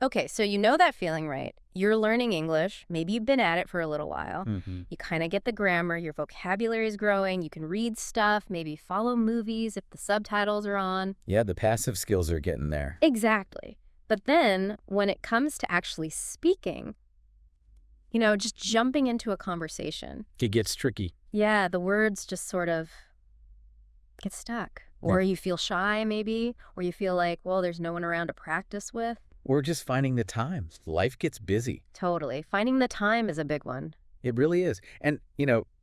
Okay, so you know that feeling, right? You're learning English. Maybe you've been at it for a little while. Hmm. You kind of get the grammar. Your vocabulary is growing. You can read stuff, maybe follow movies if the subtitles are on. Yeah, the passive skills are getting there. Exactly. But then when it comes to actually speaking, just jumping into a conversation, It gets tricky. yeah, the words just sort of get stuck. Yeah. Or you feel shy, maybe, or you feel like, well, there's no one around to practice with. Or just finding the time. Life gets busy. Totally. Finding the time is a big one. It really is. And,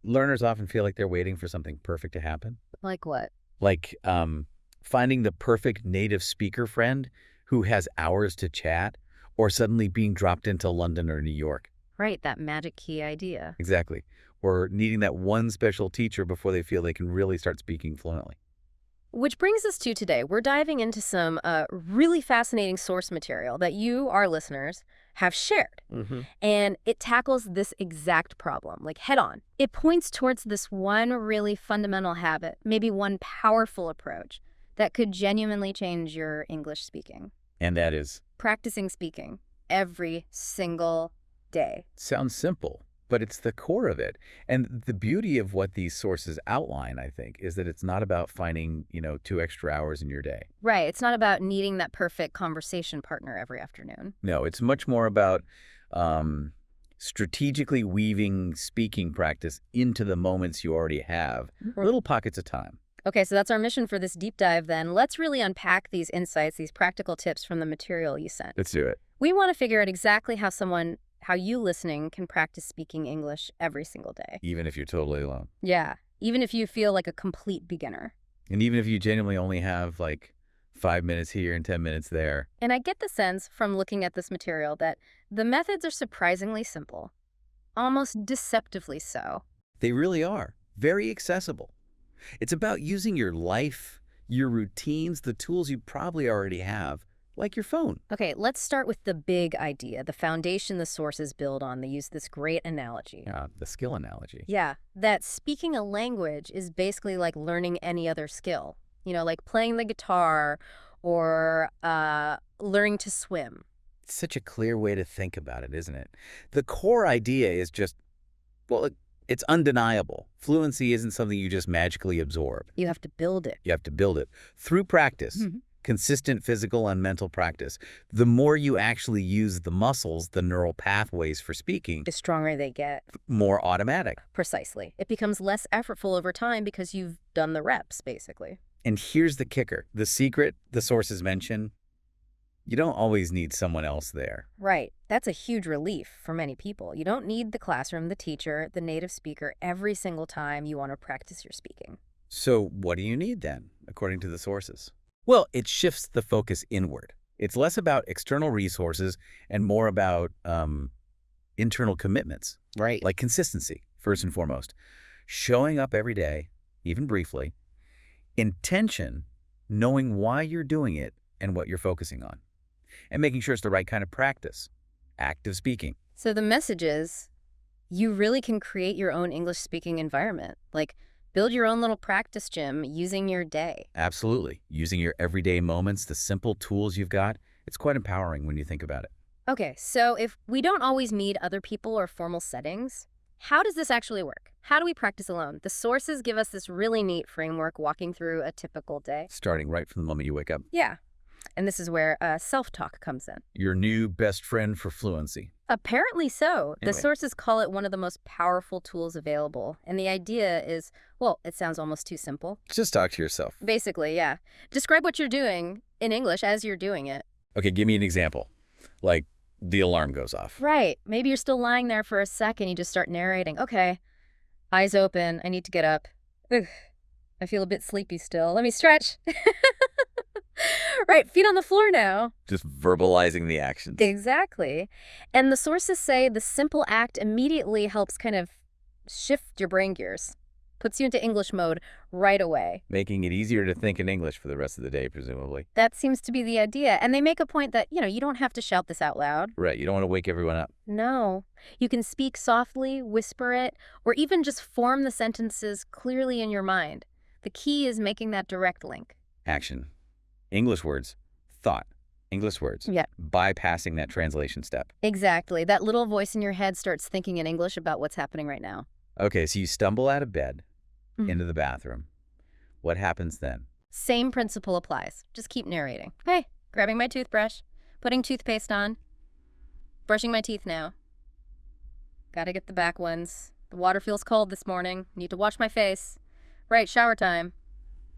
learners often feel like they're waiting for something perfect to happen. Like what? Like finding the perfect native speaker friend who has hours to chat, or suddenly being dropped into London or New York. Right, that magic key idea. Exactly. Or needing that one special teacher before they feel they can really start speaking fluently. Which brings us to today. We're diving into some really fascinating source material that you, our listeners, have shared. Mm-hmm. And it tackles this exact problem, like head on. It points towards this one really fundamental habit, maybe one powerful approach that could genuinely change your English speaking. And that is, Practicing speaking every single day. sounds simple, but it's the core of it. And the beauty of what these sources outline, I think, is that it's not about finding, 2 extra hours in your day. Right. It's not about needing that perfect conversation partner every afternoon. No, it's much more about strategically weaving speaking practice into the moments you already have, little pockets of time. Okay, so that's our mission for this deep dive then. Let's really unpack these insights, these practical tips from the material you sent. Let's do it. We want to figure out exactly how you listening can practice speaking English every single day. Even if you're totally alone. Yeah, even if you feel like a complete beginner. And even if you genuinely only have like 5 minutes here and 10 minutes there. And I get the sense from looking at this material that the methods are surprisingly simple, almost deceptively so. They really are. Very accessible. It's about using your life, your routines, the tools you probably already have, like your phone. Okay, let's start with the big idea, the foundation the sources build on. They use this great analogy. The skill analogy. Yeah, that speaking a language is basically like learning any other skill. Like playing the guitar or learning to swim. It's such a clear way to think about it, isn't it? The core idea is just, well, it's undeniable. Fluency isn't something you just magically absorb. You have to build it. You have to build it through practice. Consistent physical and mental practice. The more you actually use the muscles, the neural pathways for speaking, The stronger they get. more automatic. Precisely. It becomes less effortful over time because you've done the reps, basically. And here's the kicker. The secret the sources mention, you don't always need someone else there. Right. That's a huge relief for many people. You don't need the classroom, the teacher, the native speaker every single time you want to practice your speaking. So what do you need then, according to the sources? Well, it shifts the focus inward. It's less about external resources and more about internal commitments. Right. Like consistency, first and foremost. Showing up every day, even briefly. Intention, knowing why you're doing it and what you're focusing on. And making sure it's the right kind of practice. Active speaking. So the message is you really can create your own English speaking environment. Like build your own little practice gym using your day. Absolutely. Using your everyday moments, the simple tools you've got, it's quite empowering when you think about it. Okay, so if we don't always need other people or formal settings, how does this actually work? How do we practice alone? The sources give us this really neat framework walking through a typical day. Starting right from the moment you wake up. Yeah. And this is where self-talk comes in. Your new best friend for fluency. Apparently so. The Anyway. sources call it one of the most powerful tools available. And the idea is, well, it sounds almost too simple. Just talk to yourself. Basically, yeah. Describe what you're doing in English as you're doing it. Okay, give me an example. Like the alarm goes off. Right. Maybe you're still lying there for a second. You just start narrating. Okay, eyes open. I need to get up. Ugh, I feel a bit sleepy still. Let me stretch. Right, feet on the floor now. Just verbalizing the actions. Exactly. And the sources say the simple act immediately helps kind of shift your brain gears, puts you into English mode right away. Making it easier to think in English for the rest of the day, presumably. That seems to be the idea. And they make a point that, you don't have to shout this out loud. Right, you don't want to wake everyone up. No. You can speak softly, whisper it, or even just form the sentences clearly in your mind. The key is making that direct link. Action. English words. Thought. English words. Yeah. Bypassing that translation step. Exactly. That little voice in your head starts thinking in English about what's happening right now. Okay, so you stumble out of bed, Mhm. into the bathroom. What happens then? Same principle applies. Just keep narrating. Hey, grabbing my toothbrush, putting toothpaste on, brushing my teeth now. Gotta get the back ones. The water feels cold this morning. Need to wash my face. Right, shower time.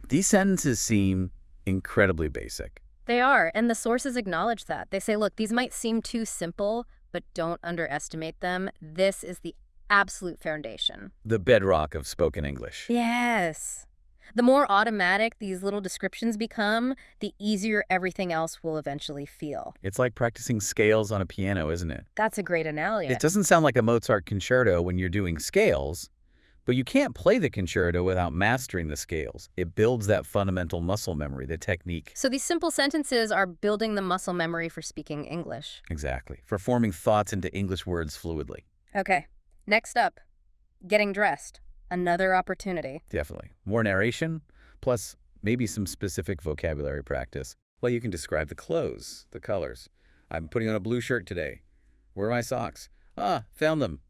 These sentences seem incredibly basic. They are, and the sources acknowledge that. They say, look, these might seem too simple, but don't underestimate them. This is the absolute foundation. The bedrock of spoken English. Yes. The more automatic these little descriptions become, the easier everything else will eventually feel. It's like practicing scales on a piano, isn't it? That's a great analogy. It doesn't sound like a Mozart concerto when you're doing scales, but you can't play the concerto without mastering the scales. It builds that fundamental muscle memory, the technique. So these simple sentences are building the muscle memory for speaking English. Exactly. For forming thoughts into English words fluidly. Okay, next up, getting dressed. Another opportunity. Definitely. More narration, plus maybe some specific vocabulary practice. Well, you can describe the clothes, the colors. I'm putting on a blue shirt today. Where are my socks? Ah, found them.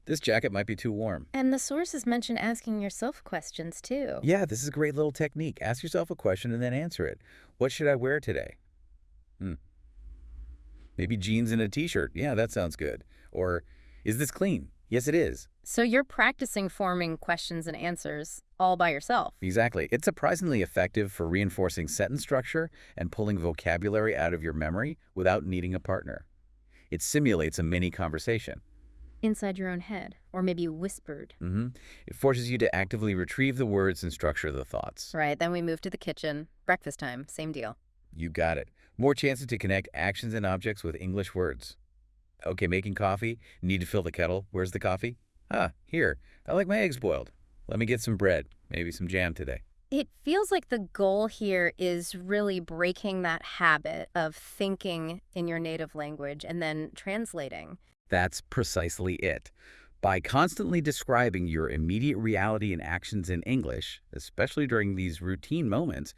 This jacket might be too warm. And the sources mention asking yourself questions too. Yeah, this is a great little technique. Ask yourself a question and then answer it. What should I wear today? Maybe jeans and a t-shirt. Yeah, that sounds good. Or, is this clean? Yes, it is. So you're practicing forming questions and answers all by yourself. Exactly. It's surprisingly effective for reinforcing sentence structure and pulling vocabulary out of your memory without needing a partner. It simulates a mini conversation. Inside your own head, or maybe whispered. It forces you to actively retrieve the words and structure the thoughts. Right, then we move to the kitchen. Breakfast time, same deal. You got it. More chances to connect actions and objects with English words. Okay, making coffee. Need to fill the kettle. Where's the coffee? Ah, here. I like my eggs boiled. Let me get some bread. Maybe some jam today. It feels like the goal here is really breaking that habit of thinking in your native language and then translating. That's precisely it. By constantly describing your immediate reality and actions in English, especially during these routine moments,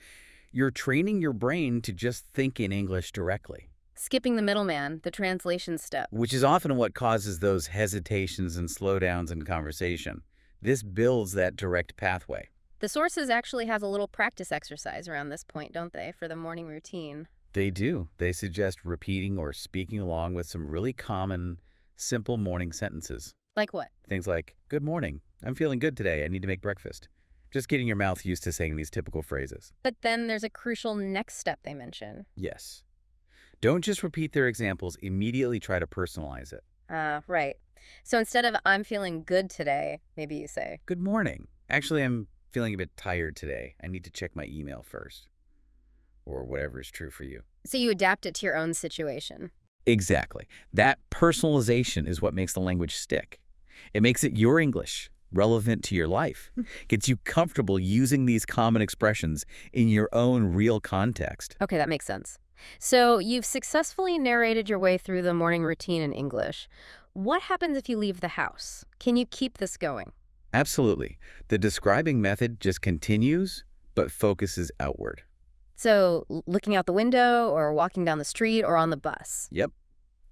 you're training your brain to just think in English directly. Skipping the middleman, the translation step. Which is often what causes those hesitations and slowdowns in conversation. This builds that direct pathway. The sources actually have a little practice exercise around this point, don't they, for the morning routine? They do. They suggest repeating or speaking along with some really common, simple morning sentences. Like what? Things like, good morning, I'm feeling good today, I need to make breakfast. Just getting your mouth used to saying these typical phrases. But then there's a crucial next step they mention. Yes. Don't just repeat their examples, immediately try to personalize it. Right. So instead of I'm feeling good today, maybe you say, Good morning. Actually, I'm feeling a bit tired today. I need to check my email first. Or whatever is true for you. so you adapt it to your own situation. Exactly. That personalization is what makes the language stick. It makes it your English, relevant to your life. Gets you comfortable using these common expressions in your own real context. Okay, that makes sense. So you've successfully narrated your way through the morning routine in English. What happens if you leave the house? Can you keep this going? Absolutely. The describing method just continues, but focuses outward. So looking out the window or walking down the street or on the bus. Yep.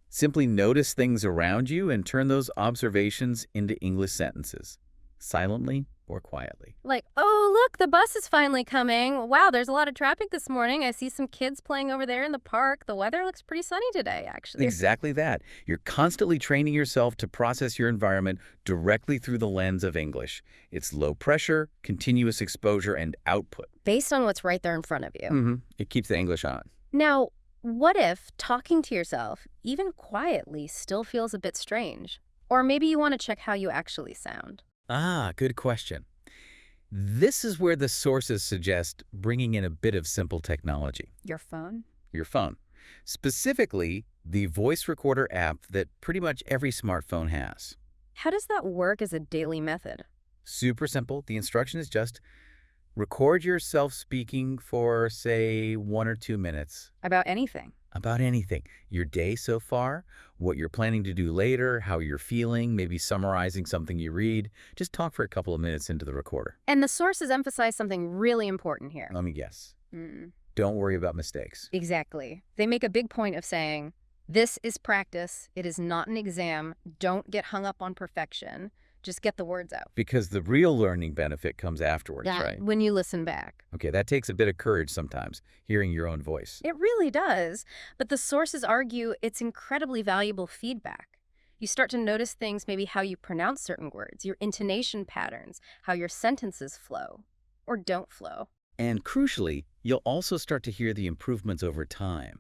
Simply notice things around you and turn those observations into English sentences, silently or quietly. Like, oh, look, the bus is finally coming. Wow, there's a lot of traffic this morning. I see some kids playing over there in the park. The weather looks pretty sunny today, actually. Exactly that. You're constantly training yourself to process your environment directly through the lens of English. It's low pressure, continuous exposure, and output. Based on what's right there in front of you. It keeps the English on. Now, what if talking to yourself, even quietly, still feels a bit strange? Or maybe you want to check how you actually sound. Ah, good question. This is where the sources suggest bringing in a bit of simple technology. Your phone? Your phone. Specifically, the voice recorder app that pretty much every smartphone has. How does that work as a daily method? Super simple. The instruction is just record yourself speaking for, say, 1 or 2 minutes. About anything? About anything. Your day so far, what you're planning to do later, how you're feeling, maybe summarizing something you read. Just talk for a couple of minutes into the recorder. And the sources emphasize something really important here. Let me guess. Don't worry about mistakes. Exactly. They make a big point of saying, this is practice. It is not an exam. Don't get hung up on perfection. Just get the words out. Because the real learning benefit comes afterwards, right? When you listen back. Okay, that takes a bit of courage sometimes, hearing your own voice. It really does. But the sources argue it's incredibly valuable feedback. You start to notice things, maybe how you pronounce certain words, your intonation patterns, how your sentences flow or don't flow. And crucially, you'll also start to hear the improvements over time.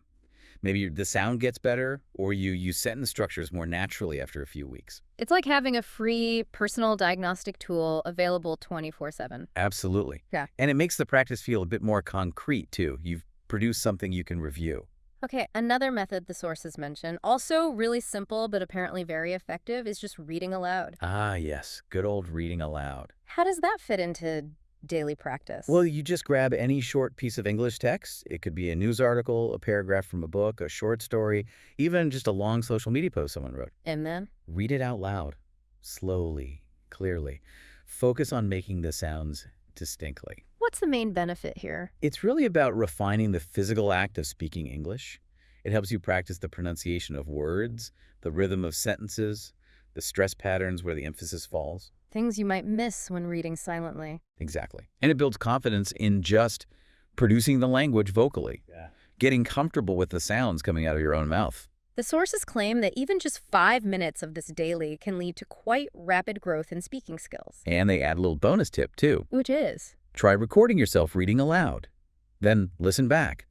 Maybe the sound gets better, or you use sentence structures more naturally after a few weeks. It's like having a free personal diagnostic tool available 24/7. Absolutely. Yeah. And it makes the practice feel a bit more concrete, too. You've produced something you can review. Okay, another method the sources mention, also really simple but apparently very effective, is just reading aloud. Ah, yes. Good old reading aloud. How does that fit into daily practice? Well, you just grab any short piece of English text. It could be a news article, a paragraph from a book, a short story, even just a long social media post someone wrote. And then? Read it out loud, slowly, clearly. Focus on making the sounds distinctly. What's the main benefit here? It's really about refining the physical act of speaking English. It helps you practice the pronunciation of words, the rhythm of sentences, the stress patterns where the emphasis falls. Things you might miss when reading silently. Exactly. And it builds confidence in just producing the language vocally, getting comfortable with the sounds coming out of your own mouth. The sources claim that even just 5 minutes of this daily can lead to quite rapid growth in speaking skills. And they add a little bonus tip, too. Which is? Try recording yourself reading aloud. Then listen back.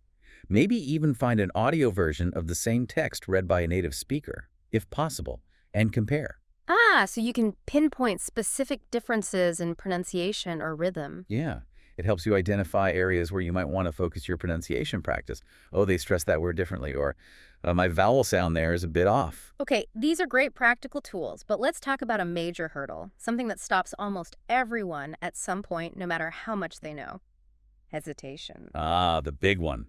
Maybe even find an audio version of the same text read by a native speaker, if possible, and compare. Ah, so you can pinpoint specific differences in pronunciation or rhythm. Yeah, it helps you identify areas where you might want to focus your pronunciation practice. Oh, they stress that word differently, or my vowel sound there is a bit off. Okay, these are great practical tools, but let's talk about a major hurdle, something that stops almost everyone at some point, no matter how much they know. Hesitation. Ah, the big one.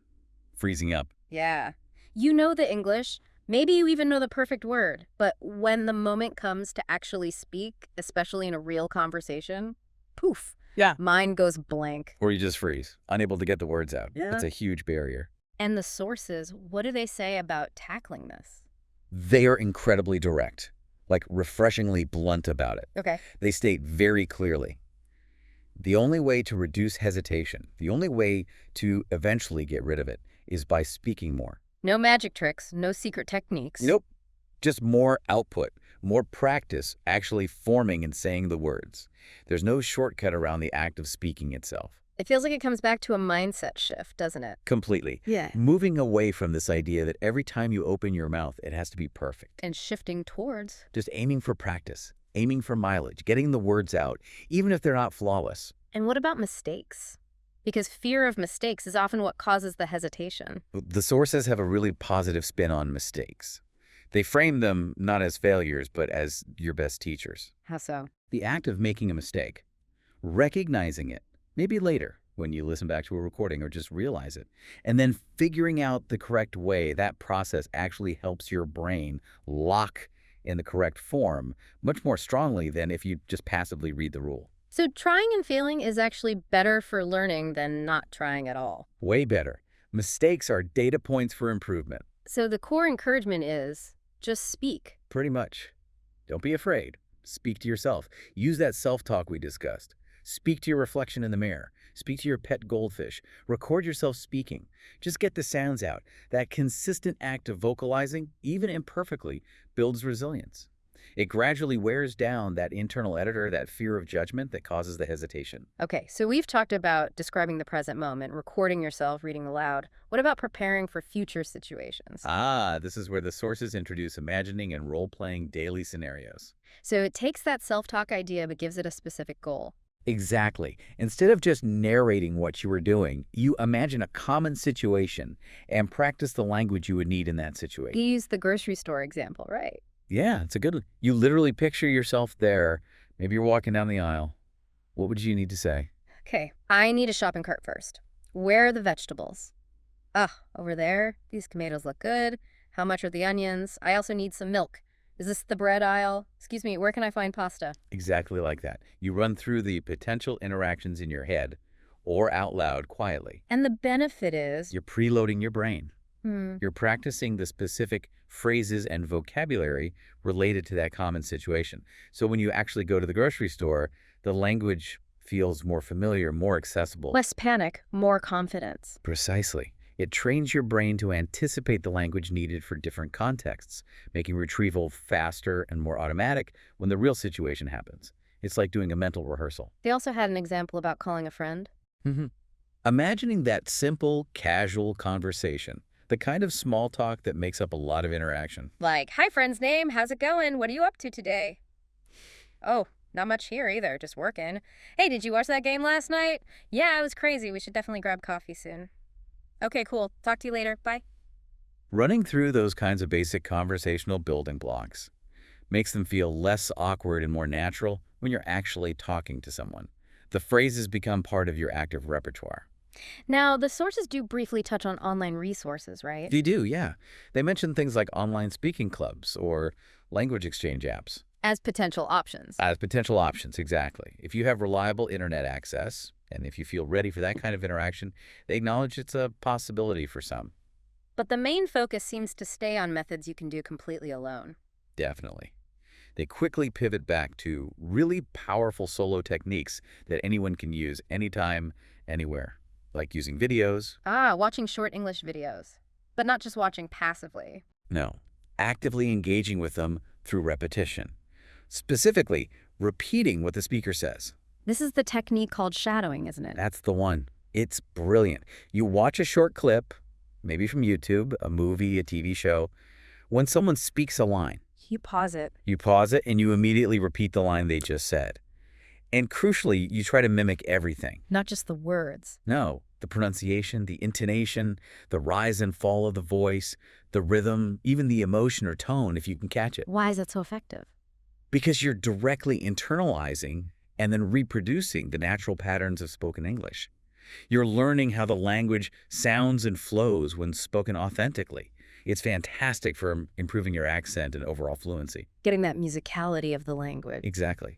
Freezing up. Yeah. You know the English. Maybe you even know the perfect word, but when the moment comes to actually speak, especially in a real conversation, poof. Yeah. Mind goes blank. Or you just freeze, unable to get the words out. Yeah. That's a huge barrier. And the sources, what do they say about tackling this? They are incredibly direct, like refreshingly blunt about it. Okay. They state very clearly, the only way to reduce hesitation, the only way to eventually get rid of it, is by speaking more. No magic tricks, no secret techniques. Nope. Just more output, more practice actually forming and saying the words. There's no shortcut around the act of speaking itself. It feels like it comes back to a mindset shift, doesn't it? Completely. Yeah. Moving away from this idea that every time you open your mouth, it has to be perfect. And shifting towards. Just aiming for practice, aiming for mileage, getting the words out, even if they're not flawless. And what about mistakes? Because fear of mistakes is often what causes the hesitation. The sources have a really positive spin on mistakes. They frame them not as failures, but as your best teachers. How so? The act of making a mistake, recognizing it, maybe later when you listen back to a recording or just realize it, and then figuring out the correct way, that process actually helps your brain lock in the correct form much more strongly than if you just passively read the rule. So trying and failing is actually better for learning than not trying at all. Way better. Mistakes are data points for improvement. So the core encouragement is just speak. Pretty much. Don't be afraid. Speak to yourself. Use that self-talk we discussed. Speak to your reflection in the mirror. Speak to your pet goldfish. Record yourself speaking. Just get the sounds out. That consistent act of vocalizing, even imperfectly, builds resilience. It gradually wears down that internal editor, that fear of judgment that causes the hesitation. Okay, so we've talked about describing the present moment, recording yourself, reading aloud. What about preparing for future situations? Ah, this is where the sources introduce imagining and role-playing daily scenarios. So it takes that self-talk idea but gives it a specific goal. Exactly. Instead of just narrating what you were doing, you imagine a common situation and practice the language you would need in that situation. You used the grocery store example, right? Yeah, it's a good one. You literally picture yourself there. Maybe you're walking down the aisle. What would you need to say? Okay, I need a shopping cart first. Where are the vegetables? Ah, over there. These tomatoes look good. How much are the onions? I also need some milk. Is this the bread aisle? Excuse me, where can I find pasta? Exactly like that. You run through the potential interactions in your head or out loud quietly. And the benefit is, You're preloading your brain. hmm, You're practicing the specific phrases and vocabulary related to that common situation. So when you actually go to the grocery store, the language feels more familiar, more accessible. less panic, more confidence. Precisely. It trains your brain to anticipate the language needed for different contexts, making retrieval faster and more automatic when the real situation happens. It's like doing a mental rehearsal. They also had an example about calling a friend. Mhm. Imagining that simple, casual conversation, the kind of small talk that makes up a lot of interaction. Like, hi, friend's name. How's it going? What are you up to today? Oh, not much here either. Just working. Hey, did you watch that game last night? Yeah, it was crazy. We should definitely grab coffee soon. Okay, cool. Talk to you later. Bye. Running through those kinds of basic conversational building blocks makes them feel less awkward and more natural when you're actually talking to someone. The phrases become part of your active repertoire. Now, the sources do briefly touch on online resources, right? They do, yeah. They mention things like online speaking clubs or language exchange apps As potential options. as potential options, exactly. If you have reliable internet access, and if you feel ready for that kind of interaction, they acknowledge it's a possibility for some. But the main focus seems to stay on methods you can do completely alone. Definitely. They quickly pivot back to really powerful solo techniques that anyone can use anytime, anywhere, like using videos. Ah, watching short English videos. But not just watching passively. No, actively engaging with them through repetition. Specifically, repeating what the speaker says. This is the technique called shadowing, isn't it? That's the one. It's brilliant. You watch a short clip, maybe from YouTube, a movie, a TV show. When someone speaks a line, You pause it. you pause it and you immediately repeat the line they just said. And crucially, you try to mimic everything. Not just the words. No, the pronunciation, the intonation, the rise and fall of the voice, the rhythm, even the emotion or tone, if you can catch it. Why is that so effective? Because you're directly internalizing and then reproducing the natural patterns of spoken English. You're learning how the language sounds and flows when spoken authentically. It's fantastic for improving your accent and overall fluency. Getting that musicality of the language. Exactly.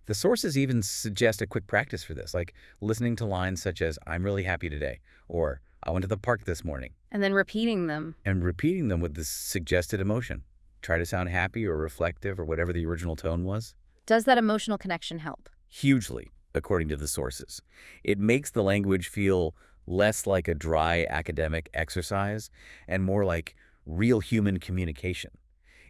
The sources even suggest a quick practice for this, like listening to lines such as, I'm really happy today, or I went to the park this morning, And then repeating them. and repeating them with this suggested emotion. Try to sound happy or reflective or whatever the original tone was. Does that emotional connection help? Hugely, according to the sources. It makes the language feel less like a dry academic exercise and more like real human communication.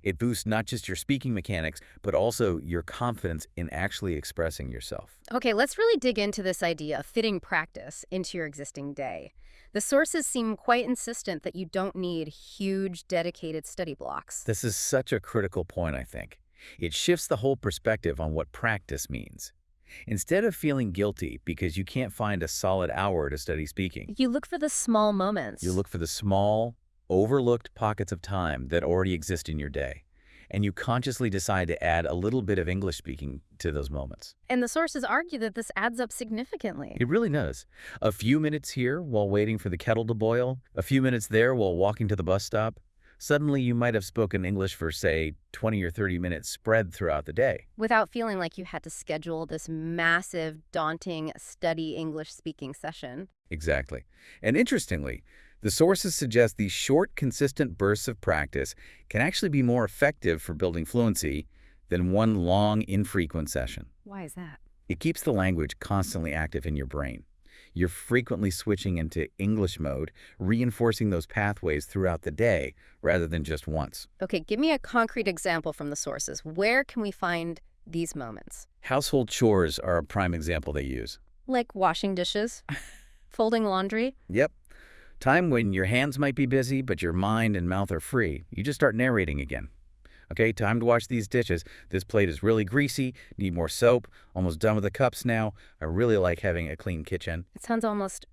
It boosts not just your speaking mechanics, but also your confidence in actually expressing yourself. Okay, let's really dig into this idea of fitting practice into your existing day. The sources seem quite insistent that you don't need huge, dedicated study blocks. This is such a critical point, I think. It shifts the whole perspective on what practice means. Instead of feeling guilty because you can't find a solid hour to study speaking, You look for the small moments. you look for the small, overlooked pockets of time that already exist in your day, and you consciously decide to add a little bit of English speaking to those moments. And the sources argue that this adds up significantly. It really does. A few minutes here while waiting for the kettle to boil, a few minutes there while walking to the bus stop. Suddenly you might have spoken English for, say, 20 or 30 minutes spread throughout the day. Without feeling like you had to schedule this massive, daunting study English speaking session. Exactly. And interestingly, the sources suggest these short, consistent bursts of practice can actually be more effective for building fluency than one long, infrequent session. Why is that? It keeps the language constantly active in your brain. You're frequently switching into English mode, reinforcing those pathways throughout the day rather than just once. Okay, give me a concrete example from the sources. Where can we find these moments? Household chores are a prime example they use. Like washing dishes, folding laundry. Yep. Time when your hands might be busy, but your mind and mouth are free. You just start narrating again. Okay, time to wash these dishes. This plate is really greasy. Need more soap. Almost done with the cups now. I really like having a clean kitchen. It sounds almost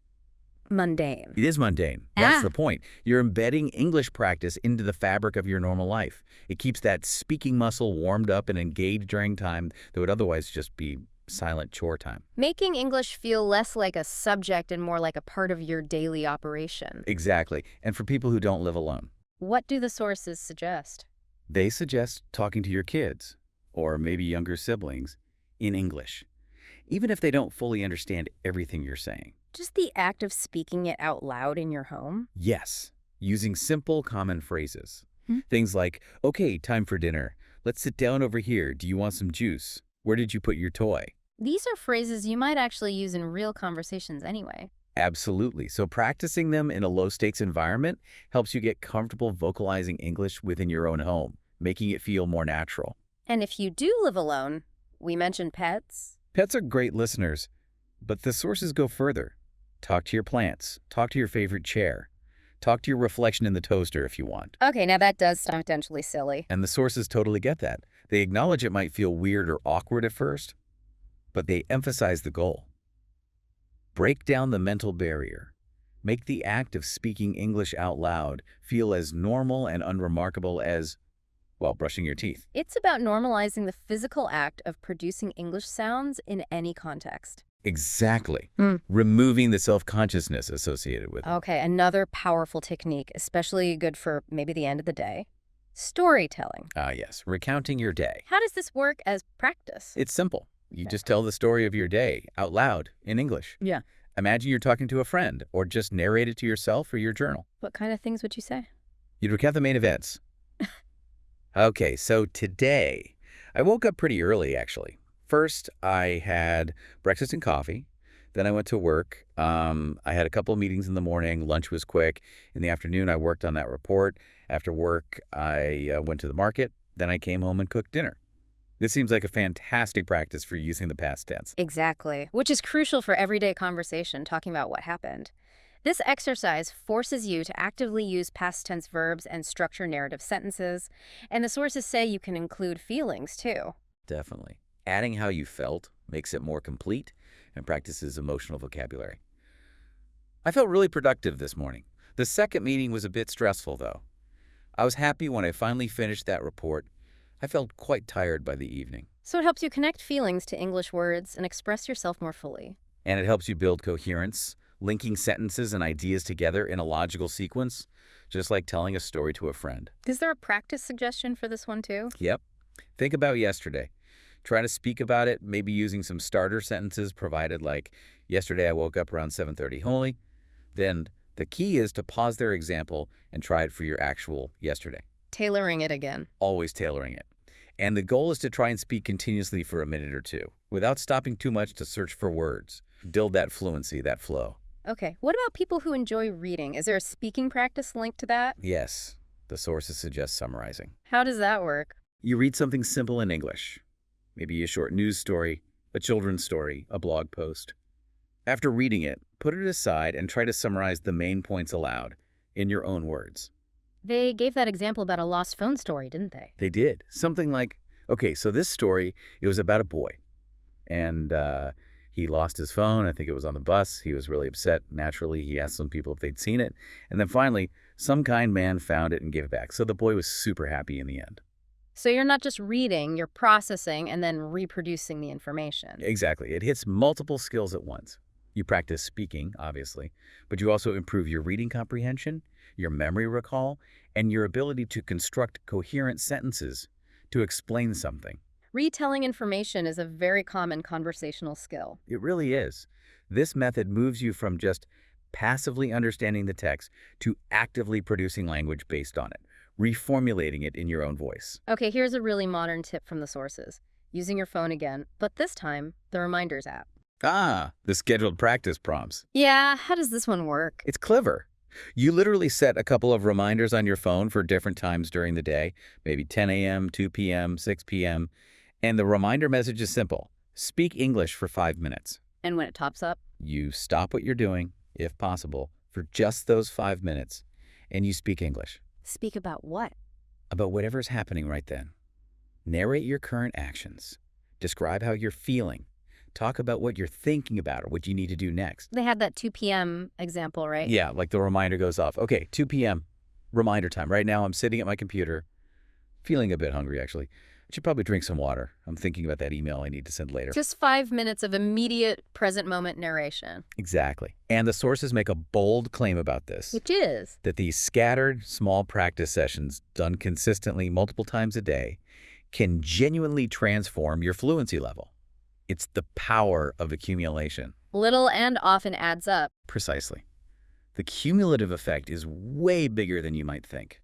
mundane. It is mundane. That's Ah. the point. You're embedding English practice into the fabric of your normal life. It keeps that speaking muscle warmed up and engaged during time that would otherwise just be silent chore time. Making English feel less like a subject and more like a part of your daily operation. Exactly. And for people who don't live alone, What do the sources suggest? they suggest talking to your kids, or maybe younger siblings, in English, even if they don't fully understand everything you're saying. Just the act of speaking it out loud in your home? Yes, using simple, common phrases. Hmm? Things like, okay, time for dinner. Let's sit down over here. Do you want some juice? Where did you put your toy? These are phrases you might actually use in real conversations anyway. Absolutely. So practicing them in a low-stakes environment helps you get comfortable vocalizing English within your own home, making it feel more natural. And if you do live alone, we mentioned pets. Pets are great listeners, but the sources go further. Talk to your plants. Talk to your favorite chair. Talk to your reflection in the toaster if you want. Okay, now that does sound potentially silly. And the sources totally get that. They acknowledge it might feel weird or awkward at first, but they emphasize the goal. Break down the mental barrier. Make the act of speaking English out loud feel as normal and unremarkable as, well, brushing your teeth. It's about normalizing the physical act of producing English sounds in any context. Exactly. Hmm. Removing the self-consciousness associated with it. Okay, another powerful technique, especially good for maybe the end of the day. Storytelling. Ah, yes. Recounting your day. How does this work as practice? It's simple. You Okay. just tell the story of your day out loud in English. Yeah. Imagine you're talking to a friend, or just narrate it to yourself or your journal. What kind of things would you say? You'd recount the main events. Okay, so today, I woke up pretty early, actually. First, I had breakfast and coffee. Then I went to work. I had a couple of meetings in the morning. Lunch was quick. In the afternoon, I worked on that report. After work, I went to the market. Then I came home and cooked dinner. This seems like a fantastic practice for using the past tense. Exactly, which is crucial for everyday conversation, talking about what happened. This exercise forces you to actively use past tense verbs and structure narrative sentences, and the sources say you can include feelings too. Definitely. Adding how you felt makes it more complete and practices emotional vocabulary. I felt really productive this morning. The second meeting was a bit stressful, though. I was happy when I finally finished that report. I felt quite tired by the evening. So it helps you connect feelings to English words and express yourself more fully. And it helps you build coherence, linking sentences and ideas together in a logical sequence, just like telling a story to a friend. Is there a practice suggestion for this one too? Yep. Think about yesterday. Try to speak about it, maybe using some starter sentences provided like, yesterday I woke up around 7:30 holy. Then the key is to pause their example and try it for your actual yesterday. Tailoring it again. Always tailoring it. And the goal is to try and speak continuously for a minute or two, without stopping too much to search for words. Build that fluency, that flow. Okay, what about people who enjoy reading? Is there a speaking practice linked to that? Yes, the sources suggest summarizing. How does that work? You read something simple in English, maybe a short news story, a children's story, a blog post. After reading it, put it aside and try to summarize the main points aloud in your own words. They gave that example about a lost phone story, didn't they? They did. Something like, okay, so this story, it was about a boy. And he lost his phone. I think it was on the bus. He was really upset. Naturally, he asked some people if they'd seen it. And then finally, some kind man found it and gave it back. So the boy was super happy in the end. So you're not just reading, you're processing and then reproducing the information. Exactly. It hits multiple skills at once. You practice speaking, obviously, but you also improve your reading comprehension, your memory recall, and your ability to construct coherent sentences to explain something. Retelling information is a very common conversational skill. It really is. This method moves you from just passively understanding the text to actively producing language based on it, reformulating it in your own voice. Okay, here's a really modern tip from the sources. Using your phone again, but this time, the Reminders app. Ah, the scheduled practice prompts. Yeah, how does this one work? It's clever. You literally set a couple of reminders on your phone for different times during the day, maybe 10 a.m., 2 p.m., 6 p.m., and the reminder message is simple. Speak English for 5 minutes. And when it tops up? You stop what you're doing, if possible, for just those 5 minutes, and you speak English. Speak about what? About whatever's happening right then. Narrate your current actions. Describe how you're feeling. Talk about what you're thinking about or what you need to do next. They had that 2 p.m. example, right? Yeah, like the reminder goes off. Okay, 2 p.m. reminder time. Right now I'm sitting at my computer, feeling a bit hungry actually. I should probably drink some water. I'm thinking about that email I need to send later. Just 5 minutes of immediate present moment narration. Exactly. And the sources make a bold claim about this. Which is? That these scattered, small practice sessions done consistently multiple times a day can genuinely transform your fluency level. It's the power of accumulation. Little and often adds up. Precisely. The cumulative effect is way bigger than you might think.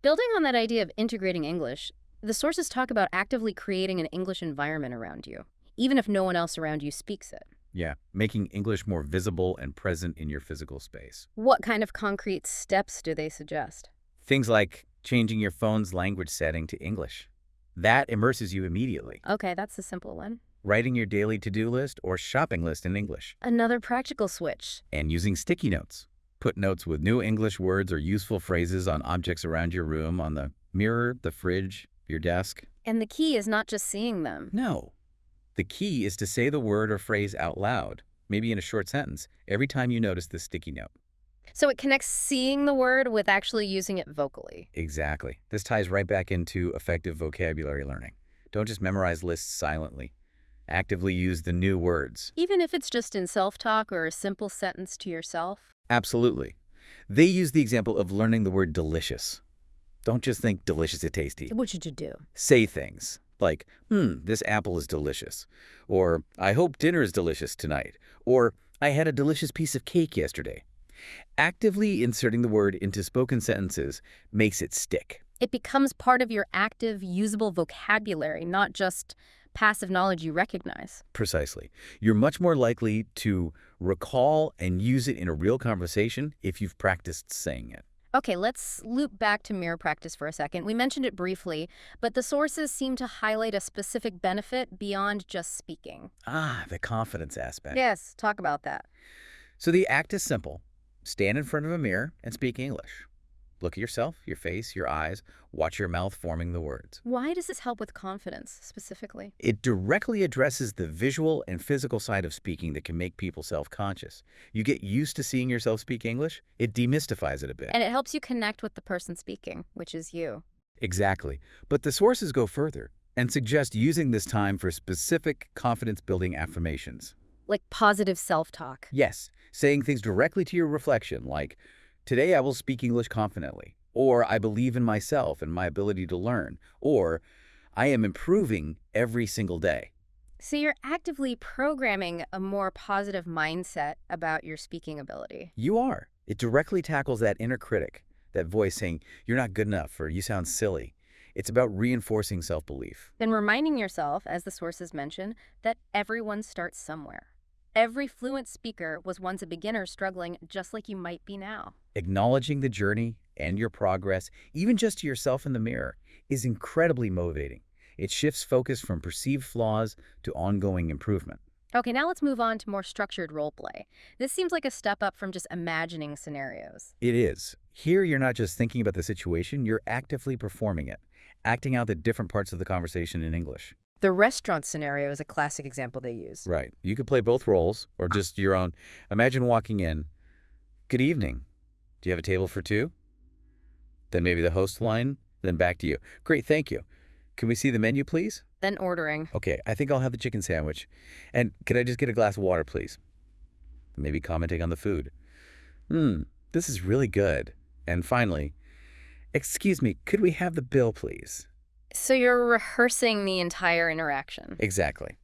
Building on that idea of integrating English, the sources talk about actively creating an English environment around you, even if no one else around you speaks it. Yeah, making English more visible and present in your physical space. What kind of concrete steps do they suggest? Things like changing your phone's language setting to English. That immerses you immediately. Okay, that's a simple one. Writing your daily to-do list or shopping list in English. Another practical switch. And using sticky notes. Put notes with new English words or useful phrases on objects around your room, on the mirror, the fridge, your desk. And the key is not just seeing them. No. The key is to say the word or phrase out loud, maybe in a short sentence, every time you notice the sticky note. So it connects seeing the word with actually using it vocally. Exactly. This ties right back into effective vocabulary learning. Don't just memorize lists silently. Actively use the new words. Even if it's just in self-talk or a simple sentence to yourself. Absolutely. They use the example of learning the word delicious. Don't just think delicious and tasty. What should you do? Say things like, this apple is delicious. Or, I hope dinner is delicious tonight. Or, I had a delicious piece of cake yesterday. Actively inserting the word into spoken sentences makes it stick. It becomes part of your active, usable vocabulary, not just passive knowledge you recognize. Precisely. You're much more likely to recall and use it in a real conversation if you've practiced saying it. Okay, let's loop back to mirror practice for a second. We mentioned it briefly, but the sources seem to highlight a specific benefit beyond just speaking. The confidence aspect. Yes, talk about that. So the act is simple. Stand in front of a mirror and speak English. Look at yourself, your face, your eyes. Watch your mouth forming the words. Why does this help with confidence, specifically? It directly addresses the visual and physical side of speaking that can make people self-conscious. You get used to seeing yourself speak English, it demystifies it a bit. And it helps you connect with the person speaking, which is you. Exactly. But the sources go further and suggest using this time for specific confidence-building affirmations. Like positive self-talk. Yes, saying things directly to your reflection, like, today I will speak English confidently, or I believe in myself and my ability to learn, or I am improving every single day. So you're actively programming a more positive mindset about your speaking ability. You are. It directly tackles that inner critic, that voice saying, you're not good enough or you sound silly. It's about reinforcing self-belief. Then reminding yourself, as the sources mention, that everyone starts somewhere. Every fluent speaker was once a beginner struggling just like you might be now. Acknowledging the journey and your progress, even just to yourself in the mirror, is incredibly motivating. It shifts focus from perceived flaws to ongoing improvement. Okay, now let's move on to more structured role play. This seems like a step up from just imagining scenarios. It is. Here, you're not just thinking about the situation, you're actively performing it, acting out the different parts of the conversation in English. The restaurant scenario is a classic example they use. Right. You could play both roles or just your own. Imagine walking in. Good evening. Do you have a table for two? Then maybe the host line, then back to you. Great, thank you. Can we see the menu, please? Then ordering. Okay, I think I'll have the chicken sandwich. And could I just get a glass of water, please? Maybe commenting on the food. This is really good. And finally, excuse me, could we have the bill, please? So you're rehearsing the entire interaction. Exactly.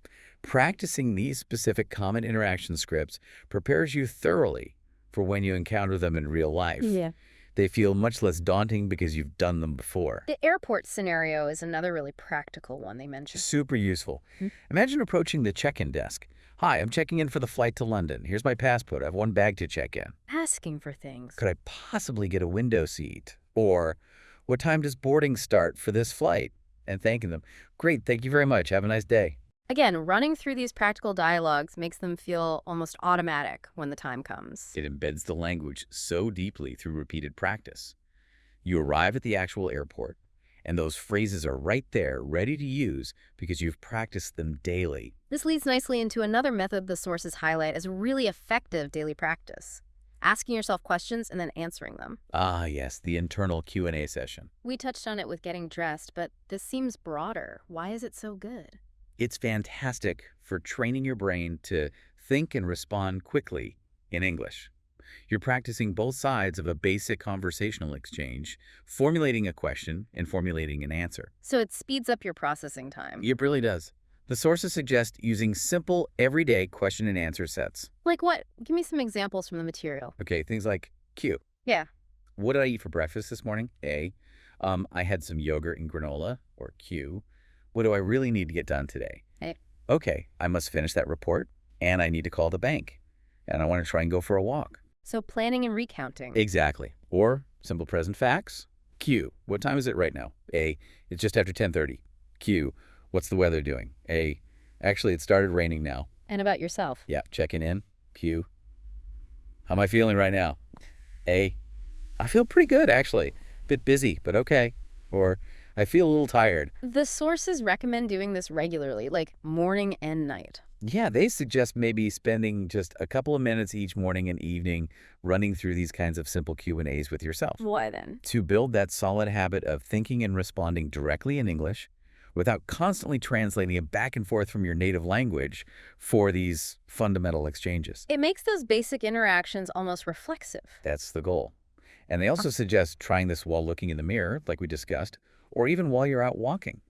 Practicing these specific common interaction scripts prepares you thoroughly for when you encounter them in real life. Yeah. They feel much less daunting because you've done them before. The airport scenario is another really practical one they mentioned. Super useful. Imagine approaching the check-in desk. Hi, I'm checking in for the flight to London. Here's my passport. I have one bag to check in. Asking for things. Could I possibly get a window seat? Or, what time does boarding start for this flight? And thanking them. Great, thank you very much. Have a nice day. Again, running through these practical dialogues makes them feel almost automatic when the time comes. It embeds the language so deeply through repeated practice. You arrive at the actual airport, and those phrases are right there, ready to use because you've practiced them daily. This leads nicely into another method the sources highlight as really effective daily practice. Asking yourself questions and then answering them. Ah, yes, the internal Q&A session. We touched on it with getting dressed, but this seems broader. Why is it so good? It's fantastic for training your brain to think and respond quickly in English. You're practicing both sides of a basic conversational exchange, formulating a question and formulating an answer. So it speeds up your processing time. It really does. The sources suggest using simple, everyday question and answer sets. Like what? Give me some examples from the material. Okay, things like Q. Yeah. What did I eat for breakfast this morning? A. I had some yogurt and granola. Or Q. What do I really need to get done today? Hey. Okay, I must finish that report, and I need to call the bank, and I want to try and go for a walk. So planning and recounting. Exactly. Or simple present facts. Q. What time is it right now? A. It's just after 10:30. Q. What's the weather doing? A. Actually, it started raining now. And about yourself. Yeah, checking in. Q. How am I feeling right now? A. I feel pretty good, actually. Bit busy, but okay. Or I feel a little tired. The sources recommend doing this regularly, like morning and night. Yeah, they suggest maybe spending just a couple of minutes each morning and evening running through these kinds of simple Q&As with yourself. Why then? To build that solid habit of thinking and responding directly in English without constantly translating it back and forth from your native language for these fundamental exchanges. It makes those basic interactions almost reflexive. That's the goal. And they also suggest trying this while looking in the mirror, like we discussed, or even while you're out walking.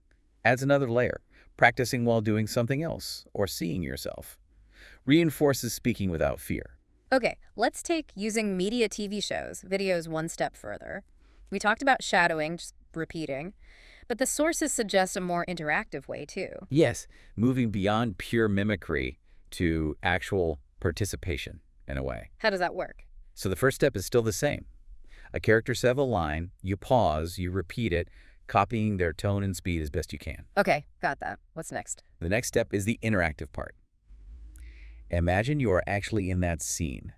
Adds another layer. Practicing while doing something else, or seeing yourself. Reinforces speaking without fear. Okay, let's take using media TV shows, videos one step further. We talked about shadowing, just repeating, but the sources suggest a more interactive way too. Yes, moving beyond pure mimicry to actual participation, in a way. How does that work? So the first step is still the same. A character says a line, you pause, you repeat it, copying their tone and speed as best you can. Okay, got that. What's next? The next step is the interactive part. Imagine you are actually in that scene.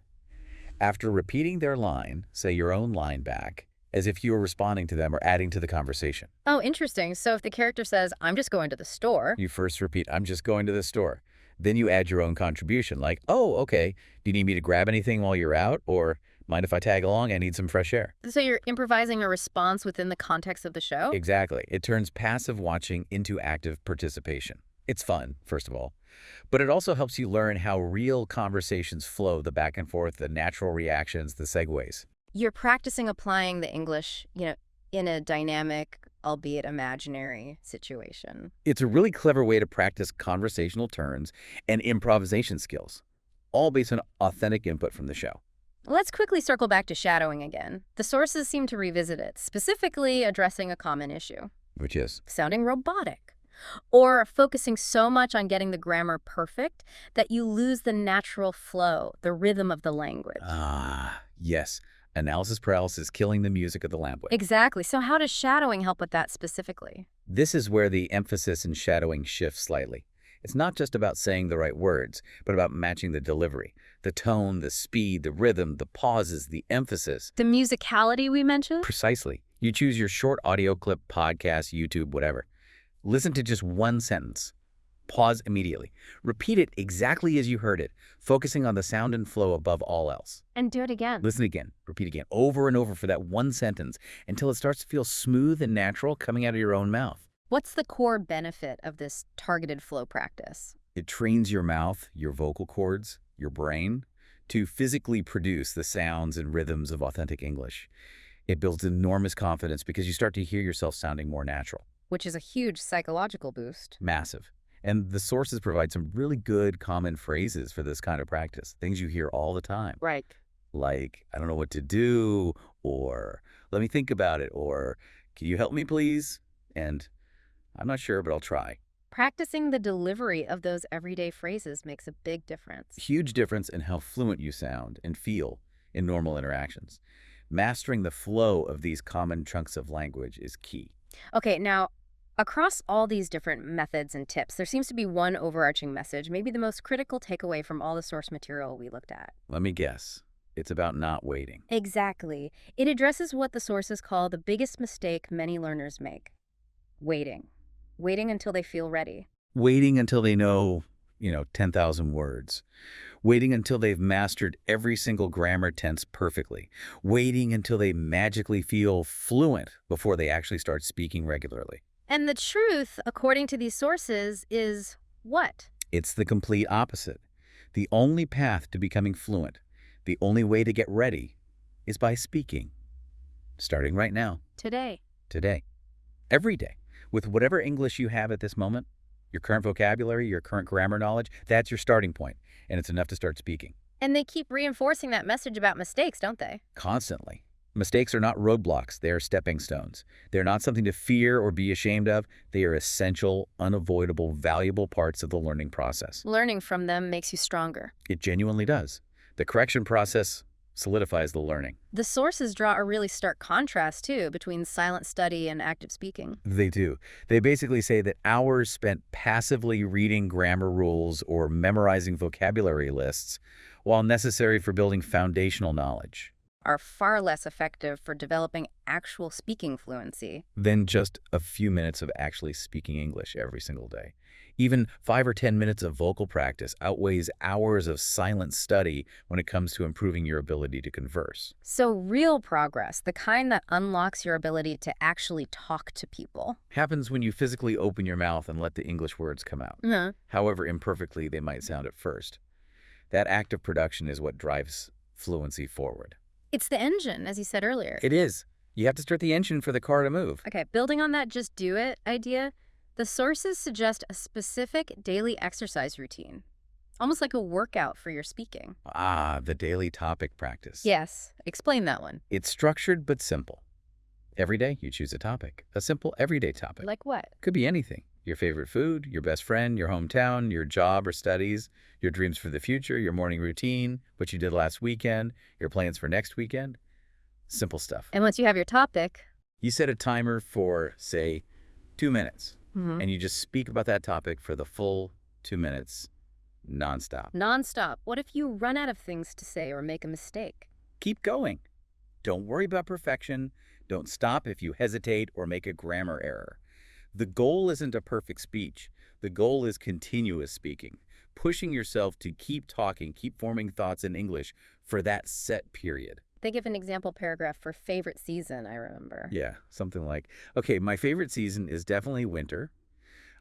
After repeating their line, say your own line back, as if you were responding to them or adding to the conversation. Oh, interesting. So if the character says, I'm just going to the store. You first repeat, I'm just going to the store. Then you add your own contribution, like, oh, okay, do you need me to grab anything while you're out? Or mind if I tag along? I need some fresh air. So you're improvising a response within the context of the show? Exactly. It turns passive watching into active participation. It's fun, first of all. But it also helps you learn how real conversations flow, the back and forth, the natural reactions, the segues. You're practicing applying the English, in a dynamic, albeit imaginary situation. It's a really clever way to practice conversational turns and improvisation skills, all based on authentic input from the show. Let's quickly circle back to shadowing again. The sources seem to revisit it, specifically addressing a common issue. Which is? Sounding robotic. Or focusing so much on getting the grammar perfect that you lose the natural flow, the rhythm of the language. Ah, yes. Analysis paralysis killing the music of the language. Exactly. So how does shadowing help with that specifically? This is where the emphasis in shadowing shifts slightly. It's not just about saying the right words, but about matching the delivery, the tone, the speed, the rhythm, the pauses, the emphasis. The musicality we mentioned? Precisely. You choose your short audio clip, podcast, YouTube, whatever. Listen to just one sentence. Pause immediately. Repeat it exactly as you heard it, focusing on the sound and flow above all else. And do it again. Listen again. Repeat again, over and over for that one sentence until it starts to feel smooth and natural coming out of your own mouth. What's the core benefit of this targeted flow practice? It trains your mouth, your vocal cords, your brain to physically produce the sounds and rhythms of authentic English. It builds enormous confidence because you start to hear yourself sounding more natural. Which is a huge psychological boost. Massive. And the sources provide some really good common phrases for this kind of practice, things you hear all the time. Right. Like, I don't know what to do, or let me think about it, or can you help me please? And I'm not sure, but I'll try. Practicing the delivery of those everyday phrases makes a big difference. Huge difference in how fluent you sound and feel in normal interactions. Mastering the flow of these common chunks of language is key. Okay, now, across all these different methods and tips, there seems to be one overarching message, maybe the most critical takeaway from all the source material we looked at. Let me guess. It's about not waiting. Exactly. It addresses what the sources call the biggest mistake many learners make. Waiting. Waiting until they feel ready. Waiting until they know, 10,000 words. Waiting until they've mastered every single grammar tense perfectly. Waiting until they magically feel fluent before they actually start speaking regularly. And the truth, according to these sources, is what? It's the complete opposite. The only path to becoming fluent, the only way to get ready, is by speaking. Starting right now. Today. Today. Every day. With whatever English you have at this moment, Your current vocabulary, your current grammar knowledge, that's your starting point, and it's enough to start speaking. And they keep reinforcing that message about mistakes, don't they? Constantly. Mistakes are not roadblocks, they are stepping stones. They're not something to fear or be ashamed of. They are essential, unavoidable, valuable parts of the learning process. Learning from them makes you stronger. It genuinely does. The correction process solidifies the learning. The sources draw a really stark contrast, too, between silent study and active speaking. They do. They basically say that hours spent passively reading grammar rules or memorizing vocabulary lists, while necessary for building foundational knowledge, Are far less effective for developing actual speaking fluency. than just a few minutes of actually speaking English every single day. Even 5 or 10 minutes of vocal practice outweighs hours of silent study when it comes to improving your ability to converse. So real progress, the kind that unlocks your ability to actually talk to people. Happens when you physically open your mouth and let the English words come out, however imperfectly they might sound at first. That act of production is what drives fluency forward. It's the engine, as you said earlier. It is. You have to start the engine for the car to move. Okay, building on that just do it idea, the sources suggest a specific daily exercise routine, almost like a workout for your speaking. Ah, the daily topic practice. Yes, explain that one. It's structured but simple. Every day you choose a topic, a simple everyday topic. Like what? Could be anything. Your favorite food, your best friend, your hometown, your job or studies, your dreams for the future, your morning routine, what you did last weekend, your plans for next weekend. Simple stuff. And once you have your topic, You set a timer for, say, 2 minutes, Mhm. and you just speak about that topic for the full 2 minutes, nonstop. nonstop. What if you run out of things to say or make a mistake? Keep going. Don't worry about perfection. Don't stop if you hesitate or make a grammar error. The goal isn't a perfect speech. The goal is continuous speaking, pushing yourself to keep talking, keep forming thoughts in English for that set period. They give an example paragraph for favorite season, I remember. Yeah, something like, okay, my favorite season is definitely winter.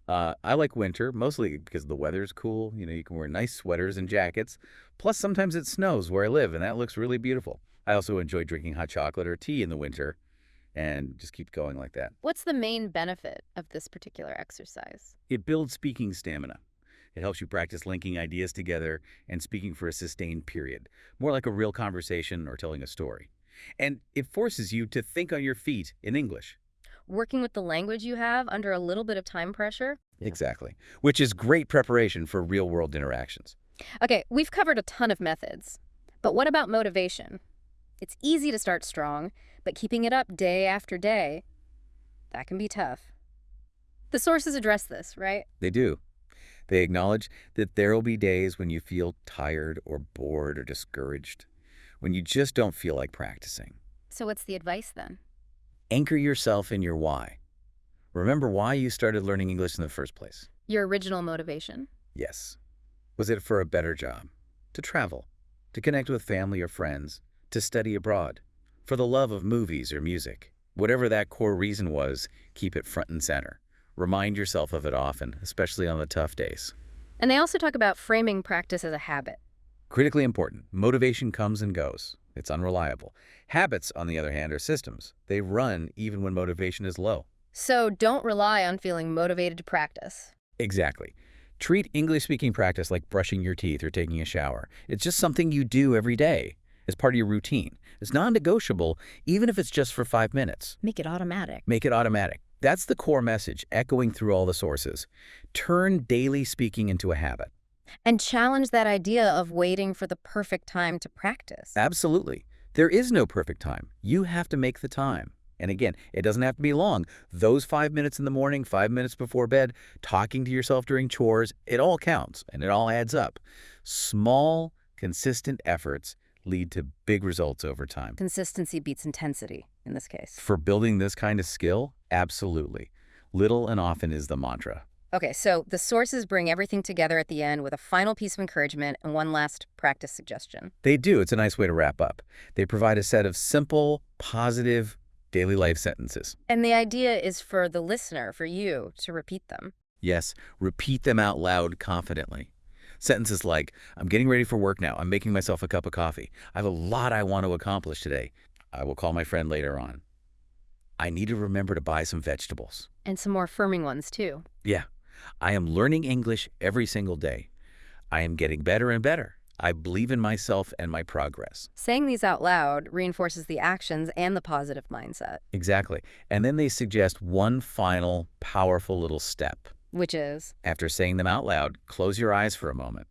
I like winter, mostly because the weather's cool. You know, you can wear nice sweaters and jackets. Plus, sometimes it snows where I live, and that looks really beautiful. I also enjoy drinking hot chocolate or tea in the winter, and just keep going like that. What's the main benefit of this particular exercise? It builds speaking stamina. It helps you practice linking ideas together and speaking for a sustained period, more like a real conversation or telling a story. And it forces you to think on your feet in English. Working with the language you have under a little bit of time pressure? Exactly. Which is great preparation for real-world interactions. Okay, we've covered a ton of methods. But what about motivation? It's easy to start strong, but keeping it up day after day, that can be tough. The sources address this, right? They do. They acknowledge that there will be days when you feel tired or bored or discouraged, when you just don't feel like practicing. So what's the advice then? Anchor yourself in your why. Remember why you started learning English in the first place. Your original motivation? Yes. Was it for a better job? To travel? To connect with family or friends? To study abroad? For the love of movies or music? Whatever that core reason was, keep it front and center. Remind yourself of it often, especially on the tough days. And they also talk about framing practice as a habit. Critically important, motivation comes and goes. It's unreliable. Habits, on the other hand, are systems. They run even when motivation is low. So don't rely on feeling motivated to practice. Exactly. Treat English-speaking practice like brushing your teeth or taking a shower. It's just something you do every day as part of your routine. It's non-negotiable, even if it's just for 5 minutes. Make it automatic. Make it automatic. That's the core message, echoing through all the sources. Turn daily speaking into a habit. And challenge that idea of waiting for the perfect time to practice. Absolutely. There is no perfect time. You have to make the time. And again, it doesn't have to be long. Those 5 minutes in the morning, 5 minutes before bed, talking to yourself during chores, it all counts and it all adds up. Small, consistent efforts lead to big results over time. Consistency beats intensity in this case. For building this kind of skill, absolutely. Little and often is the mantra. Okay, so the sources bring everything together at the end with a final piece of encouragement and one last practice suggestion. They do. It's a nice way to wrap up. They provide a set of simple, positive, daily life sentences. And the idea is for the listener, for you, to repeat them. Yes, repeat them out loud confidently. Sentences like, I'm getting ready for work now. I'm making myself a cup of coffee. I have a lot I want to accomplish today. I will call my friend later on. I need to remember to buy some vegetables. And some more affirming ones, too. Yeah, I am learning English every single day. I am getting better and better. I believe in myself and my progress. Saying these out loud reinforces the actions and the positive mindset, Exactly. And then they suggest one final, powerful little step. which is, After saying them out loud, close your eyes for a moment.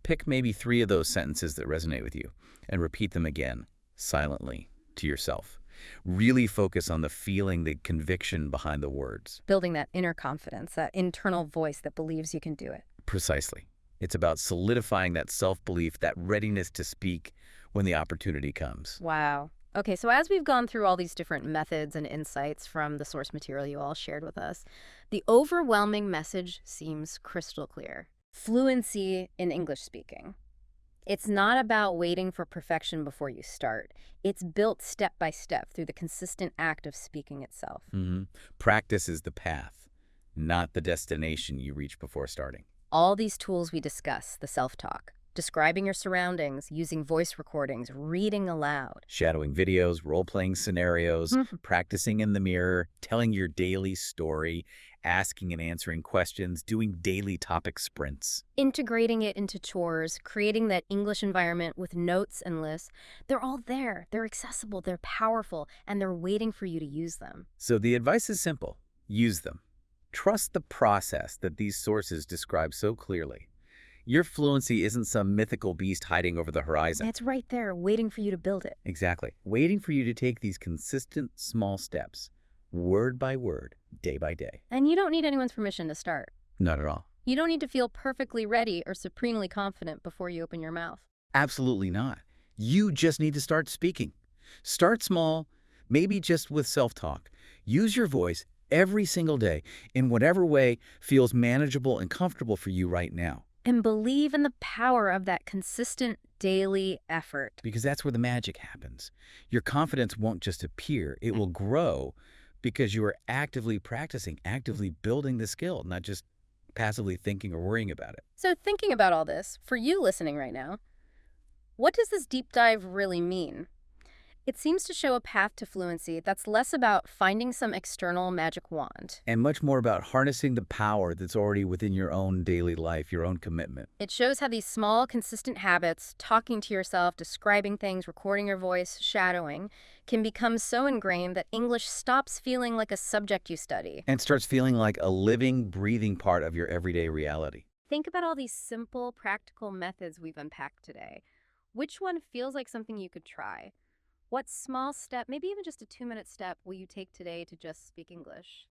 Pick maybe 3 of those sentences that resonate with you and repeat them again, silently, to yourself. Really focus on the feeling, the conviction behind the words. building that inner confidence, that internal voice that believes you can do it. Precisely. It's about solidifying that self-belief, that readiness to speak when the opportunity comes. Wow. Okay, so as we've gone through all these different methods and insights from the source material you all shared with us, the overwhelming message seems crystal clear. Fluency in English speaking. It's not about waiting for perfection before you start. It's built step by step through the consistent act of speaking itself. Practice is the path, not the destination you reach before starting. All these tools we discuss, the self-talk, describing your surroundings, using voice recordings, reading aloud. Shadowing videos, role-playing scenarios, practicing in the mirror, telling your daily story, asking and answering questions, doing daily topic sprints. Integrating it into chores, creating that English environment with notes and lists, they're all there. They're accessible, they're powerful, and they're waiting for you to use them. So the advice is simple. Use them. Trust the process that these sources describe so clearly. Your fluency isn't some mythical beast hiding over the horizon. It's right there, waiting for you to build it. Exactly. Waiting for you to take these consistent small steps, word by word, day by day. And you don't need anyone's permission to start. Not at all. You don't need to feel perfectly ready or supremely confident before you open your mouth. Absolutely not. You just need to start speaking. Start small, maybe just with self-talk. Use your voice every single day in whatever way feels manageable and comfortable for you right now. And believe in the power of that consistent daily effort. Because that's where the magic happens. Your confidence won't just appear, it will grow because you are actively practicing, actively building the skill, not just passively thinking or worrying about it. So thinking about all this, for you listening right now, what does this deep dive really mean? It seems to show a path to fluency that's less about finding some external magic wand. And much more about harnessing the power that's already within your own daily life, your own commitment. It shows how these small, consistent habits, talking to yourself, describing things, recording your voice, shadowing, can become so ingrained that English stops feeling like a subject you study. And starts feeling like a living, breathing part of your everyday reality. Think about all these simple, practical methods we've unpacked today. Which one feels like something you could try? What small step, maybe even just a 2-minute step, will you take today to just speak English?